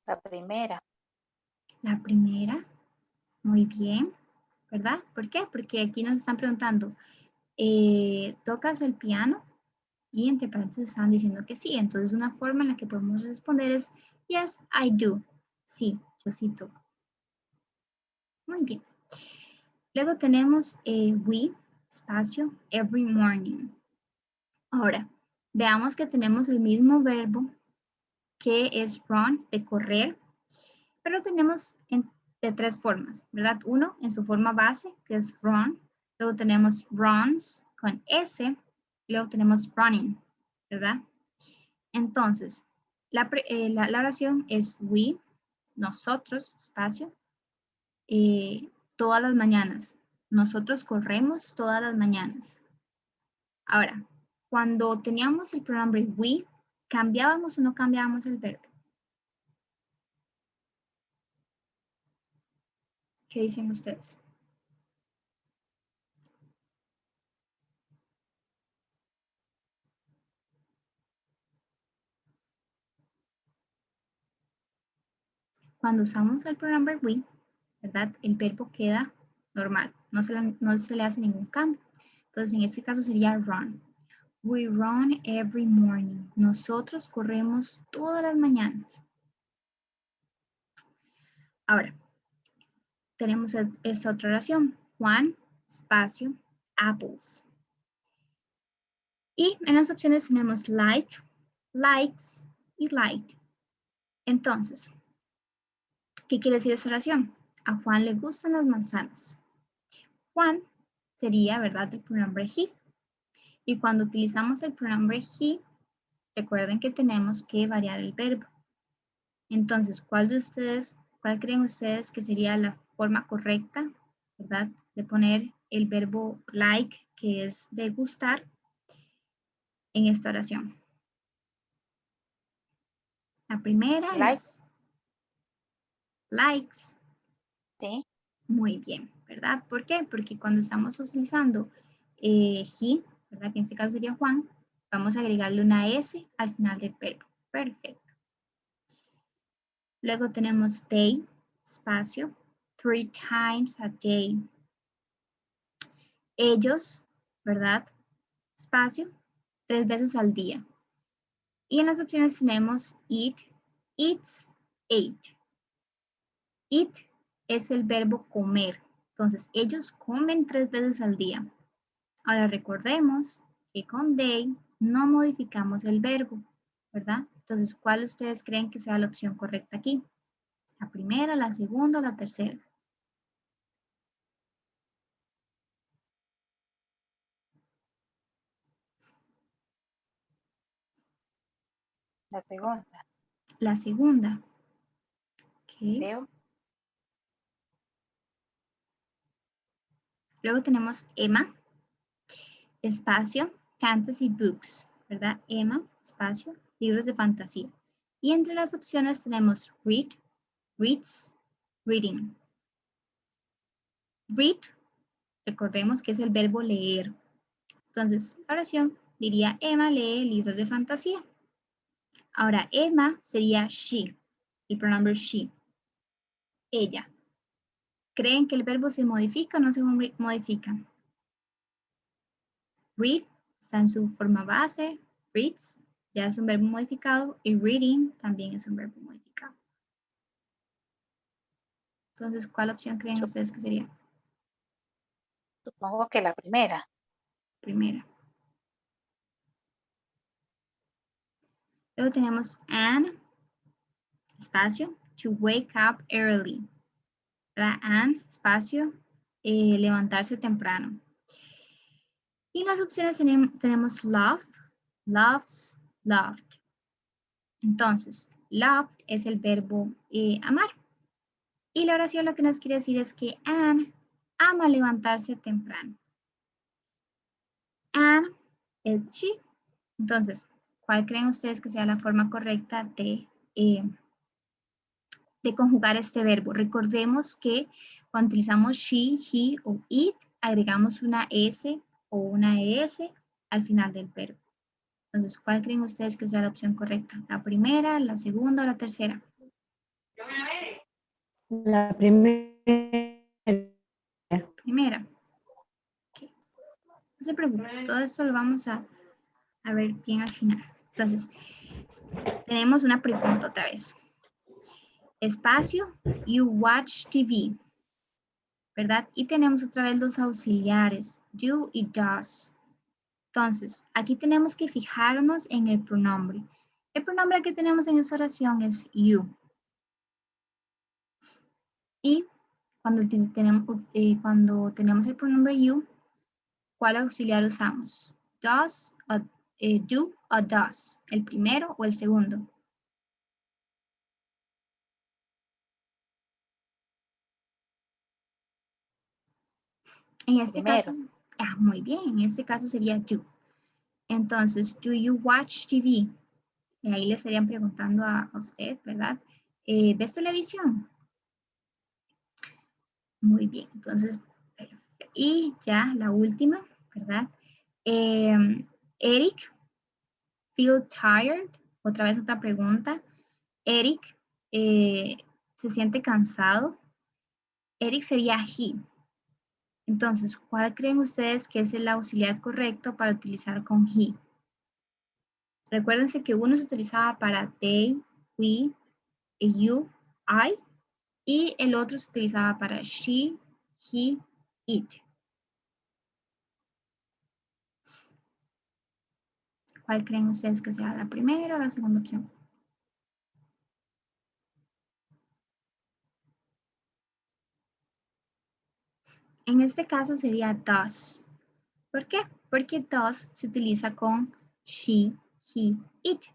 La primera. La primera, muy bien, ¿verdad? ¿Por qué? Porque aquí nos están preguntando, ¿tocas el piano? Y entre paréntesis están diciendo que sí. Entonces una forma en la que podemos responder es, yes, I do. Sí, yo sí toco. Muy bien. Luego tenemos we, espacio, every morning. Ahora, veamos que tenemos el mismo verbo que es run, de correr, pero tenemos de tres formas, ¿verdad? Uno, en su forma base, que es run. Luego tenemos runs con S. Luego tenemos running, ¿verdad? Entonces, la oración es we, nosotros, espacio, todas las mañanas. Nosotros corremos todas las mañanas. Ahora, cuando teníamos el pronombre we, ¿cambiábamos o no cambiábamos el verbo? ¿Qué dicen ustedes? Cuando usamos el pronombre we, ¿verdad? El verbo queda normal, no se le hace ningún cambio. Entonces, en este caso sería run. We run every morning. Nosotros corremos todas las mañanas. Ahora, tenemos esta otra oración. Juan, espacio, apples. Y en las opciones tenemos like, likes y liked. Entonces, ¿qué quiere decir esta oración? A Juan le gustan las manzanas. Juan sería, ¿verdad?, el pronombre he. Y cuando utilizamos el pronombre he, recuerden que tenemos que variar el verbo. Entonces, ¿cuál creen ustedes que sería la forma correcta, ¿verdad?, de poner el verbo like, que es de gustar, en esta oración? La primera Like. es likes. Sí. Muy bien, ¿verdad? ¿Por qué? Porque cuando estamos utilizando he, ¿verdad?, que en este caso sería Juan, vamos a agregarle una S al final del verbo. Perfecto. Luego tenemos they, espacio, 3 times a day. Ellos, ¿verdad?, espacio, 3 veces al día. Y en las opciones tenemos eat, eats, ate. Eat es el verbo comer. Entonces, ellos comen 3 veces al día. Ahora recordemos que con they no modificamos el verbo, ¿verdad? Entonces, ¿cuál ustedes creen que sea la opción correcta aquí? ¿La primera, la segunda o la tercera? La segunda, La segunda. Ok. creo. Luego tenemos Emma, espacio, fantasy books, ¿verdad? Emma, espacio, libros de fantasía. Y entre las opciones tenemos read, reads, reading. Read, recordemos que es el verbo leer. Entonces, la oración diría Emma lee libros de fantasía. Ahora, Emma sería she, el pronombre she, ella. ¿Creen que el verbo se modifica o no se modifica? Read está en su forma base, reads ya es un verbo modificado y reading también es un verbo modificado. Entonces, ¿cuál opción creen ustedes que sería? Supongo que la primera. Primera. Luego tenemos Anne, espacio, to wake up early. ¿Verdad? Anne, espacio, levantarse temprano. Y en las opciones tenemos love, loves, loved. Entonces, love es el verbo amar. Y la oración lo que nos quiere decir es que Anne ama levantarse temprano. Anne es she. Entonces, ¿cuál creen ustedes que sea la forma correcta de conjugar este verbo? Recordemos que cuando utilizamos she, he o it, agregamos una s o una es al final del verbo. Entonces, ¿cuál creen ustedes que sea la opción correcta? ¿La primera, la segunda o la tercera? La primera. Primera. Okay. No se preocupen, todo esto lo vamos a ver bien al final. Entonces, tenemos una pregunta otra vez. Espacio, you watch TV, ¿verdad? Y tenemos otra vez los auxiliares, do y does. Entonces, aquí tenemos que fijarnos en el pronombre. El pronombre que tenemos en esta oración es you. Y cuando tenemos el pronombre you, ¿cuál auxiliar usamos? Does, do o does, el primero o el segundo. En este Primero. caso, muy bien, en este caso sería do. Entonces, do you watch TV? Y ahí le estarían preguntando a usted, ¿verdad? ¿Ves televisión? Muy bien, entonces, perfecto. Y ya la última, ¿verdad? Eric, feel tired. Otra vez otra pregunta. Eric, ¿se siente cansado? Eric sería he. Entonces, ¿cuál creen ustedes que es el auxiliar correcto para utilizar con he? Recuérdense que uno se utilizaba para they, we, you, I, y el otro se utilizaba para she, he, it. ¿Cuál creen ustedes que sea la primera o la segunda opción? En este caso sería does. ¿Por qué? Porque does se utiliza con she, he, it.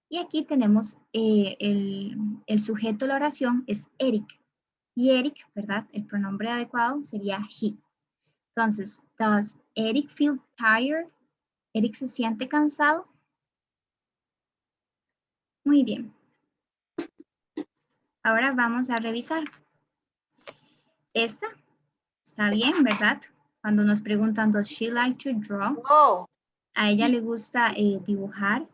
Y aquí tenemos el sujeto de la oración es Eric. Y Eric, ¿verdad? El pronombre adecuado sería he. Entonces, does Eric feel tired? ¿Eric se siente cansado? Muy bien. Ahora vamos a revisar. Esta está bien, ¿verdad? Cuando nos preguntan, does she like to draw? Oh, A ella le gusta dibujar.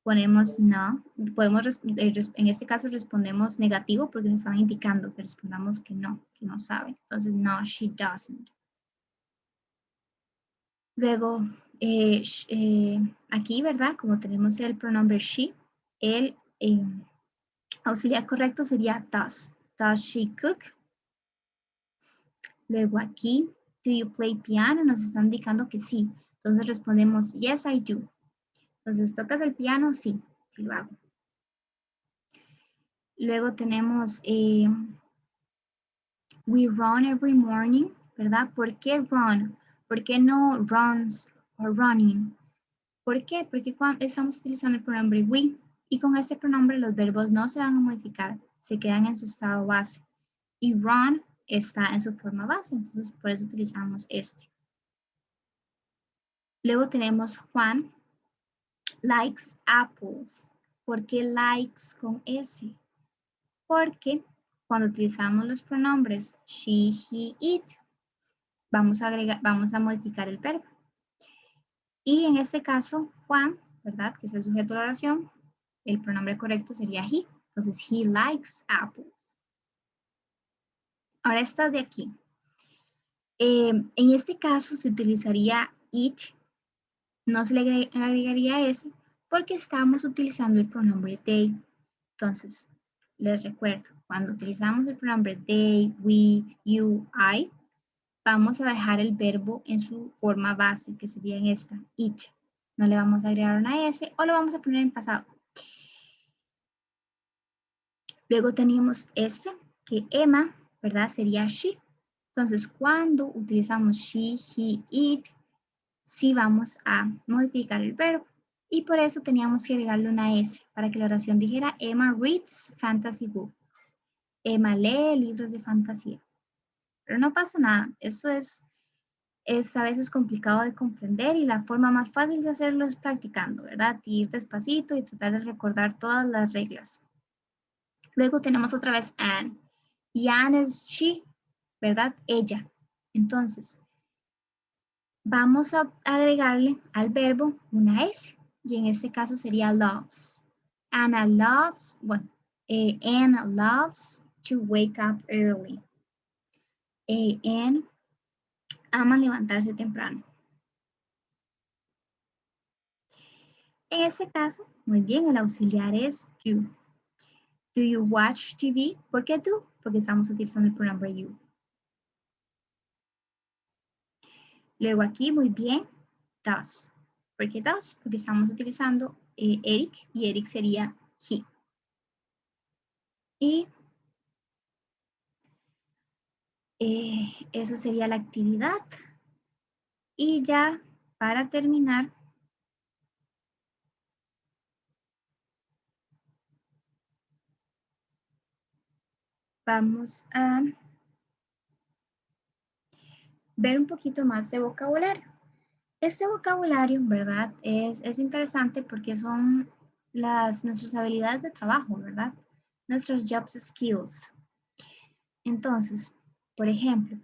Ponemos no. En este caso respondemos negativo porque nos están indicando que respondamos que no sabe. Entonces, no, she doesn't. Luego, aquí, ¿verdad? Como tenemos el pronombre she, el auxiliar correcto sería does. Does she cook? Luego aquí, do you play piano? Nos están indicando que sí. Entonces respondemos, yes, I do. Entonces, ¿tocas el piano? Sí si lo hago. Luego tenemos we run every morning, ¿verdad? ¿Por qué run? ¿Por qué no runs o running? ¿Por qué? Porque cuando estamos utilizando el pronombre we y con este pronombre los verbos no se van a modificar, se quedan en su estado base. Y run está en su forma base, entonces por eso utilizamos este. Luego tenemos Juan likes apples. ¿Por qué likes con S? Porque cuando utilizamos los pronombres she, he, it, vamos a modificar el verbo. Y en este caso, Juan, ¿verdad? Que es el sujeto de la oración, el pronombre correcto sería he. Entonces, he likes apples. Ahora esta de aquí. En este caso se utilizaría it, no se le agregaría S porque estamos utilizando el pronombre they. Entonces, les recuerdo, cuando utilizamos el pronombre they, we, you, I, vamos a dejar el verbo en su forma base, que sería en esta, it. No le vamos a agregar una S o lo vamos a poner en pasado. Luego tenemos este, que Emma, ¿verdad? Sería she. Entonces, cuando utilizamos she, he, it, sí vamos a modificar el verbo. Y por eso teníamos que agregarle una S, para que la oración dijera Emma reads fantasy books. Emma lee libros de fantasía. Pero no pasa nada, eso es a veces complicado de comprender y la forma más fácil de hacerlo es practicando, ¿verdad? Ir despacito y tratar de recordar todas las reglas. Luego tenemos otra vez Anne. Y Anne es she, ¿verdad? Ella. Entonces, vamos a agregarle al verbo una S. Y en este caso sería loves. Anna loves, bueno, Anne loves to wake up early. Anne ama levantarse temprano. En este caso, muy bien, el auxiliar es you. Do you watch TV? ¿Por qué tú? Porque estamos utilizando el pronombre you. Luego aquí, muy bien, does. ¿Por qué does? Porque estamos utilizando Eric y Eric sería he. Y esa sería la actividad. Y ya para terminar, vamos a ver un poquito más de vocabulario. Este vocabulario, ¿verdad? Es interesante porque son nuestras habilidades de trabajo, ¿verdad? Nuestros job skills. Entonces, por ejemplo,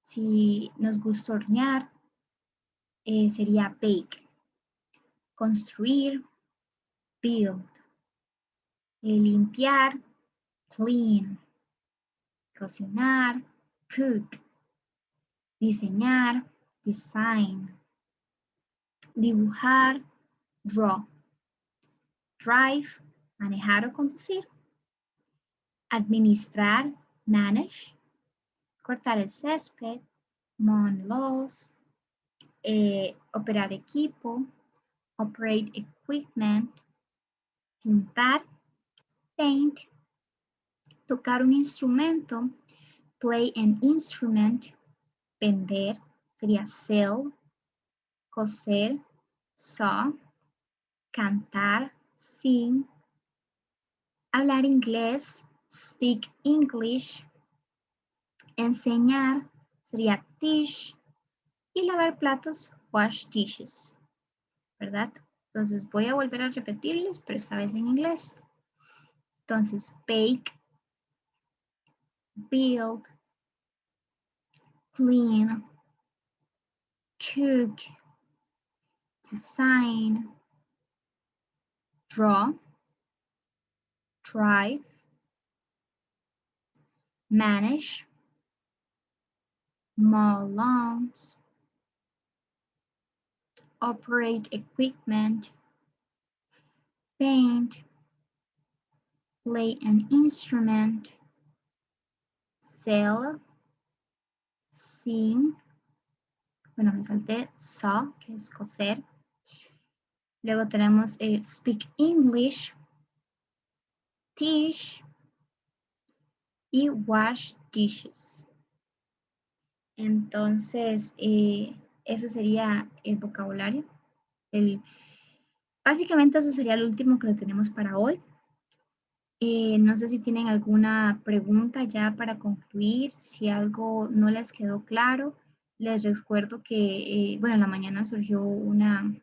si nos gusta hornear, sería bake. Construir, build. Limpiar, clean. Cocinar, cook. Diseñar, design. Dibujar, draw. Drive, manejar o conducir. Administrar, manage. Cortar el césped, mow lawns. Operar equipo, operate equipment. Pintar, paint. Tocar un instrumento, play an instrument. Vender, sería sell. Coser, sew. Cantar, sing. Hablar inglés, speak English. Enseñar sería teach. Y lavar platos, wash dishes. ¿Verdad? Entonces voy a volver a repetirles, pero esta vez en inglés. Entonces, bake, build, clean, cook, design, draw, drive, manage, mow lawns, operate equipment, paint, play an instrument, sell, sing, bueno, me salté, sew, que es coser, Luego tenemos speak English, teach y wash dishes. Entonces, ese sería el vocabulario. Básicamente eso sería el último que le tenemos para hoy. No sé si tienen alguna pregunta ya para concluir, si algo no les quedó claro. Les recuerdo que, bueno, en la mañana surgió una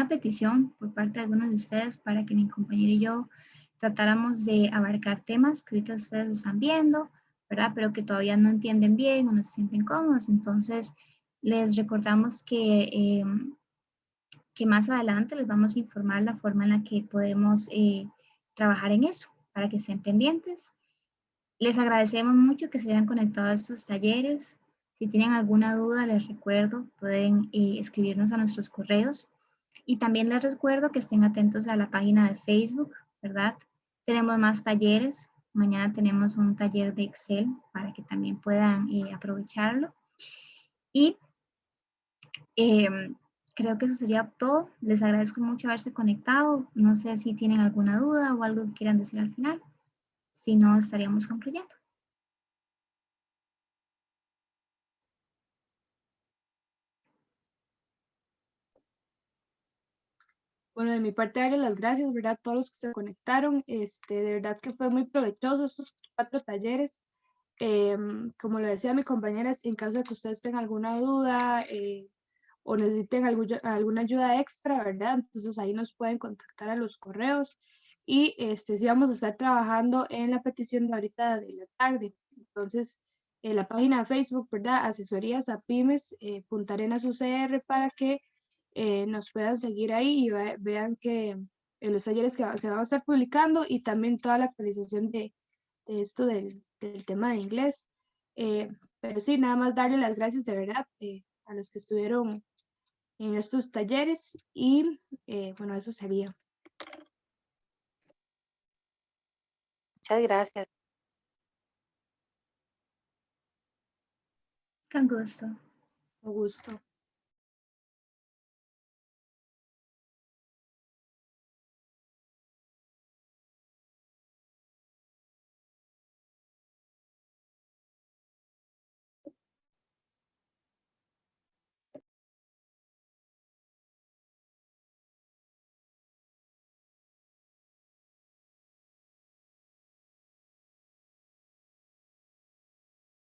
petición por parte de algunos de ustedes para que mi compañero y yo tratáramos de abarcar temas que ahorita ustedes están viendo, ¿verdad? Pero que todavía no entienden bien o no se sienten cómodos. Entonces, les recordamos que más adelante les vamos a informar la forma en la que podemos trabajar en eso, para que estén pendientes. Les agradecemos mucho que se hayan conectado a estos talleres. Si tienen alguna duda, les recuerdo, pueden escribirnos a nuestros correos. Y también les recuerdo que estén atentos a la página de Facebook, ¿verdad? Tenemos más talleres. Mañana tenemos un taller de Excel para que también puedan aprovecharlo. Y creo que eso sería todo. Les agradezco mucho haberse conectado. No sé si tienen alguna duda o algo que quieran decir al final. Si no, estaríamos concluyendo. Bueno, de mi parte, darle las gracias, ¿verdad? A todos los que se conectaron. De verdad que fue muy provechoso estos 4 talleres. Como lo decía mi compañera, en caso de que ustedes tengan alguna duda o necesiten alguna ayuda extra, ¿verdad? Entonces ahí nos pueden contactar a los correos. Y sí vamos a estar trabajando en la petición de ahorita de la tarde. Entonces, en la página de Facebook, ¿verdad? Asesorías a pymes, Punta Arenas UCR, para que nos puedan seguir ahí y vean que los talleres que se van a estar publicando y también toda la actualización de esto del tema de inglés. Pero sí, nada más darle las gracias de verdad a los que estuvieron en estos talleres y bueno, eso sería. Muchas gracias. Con gusto. Un gusto.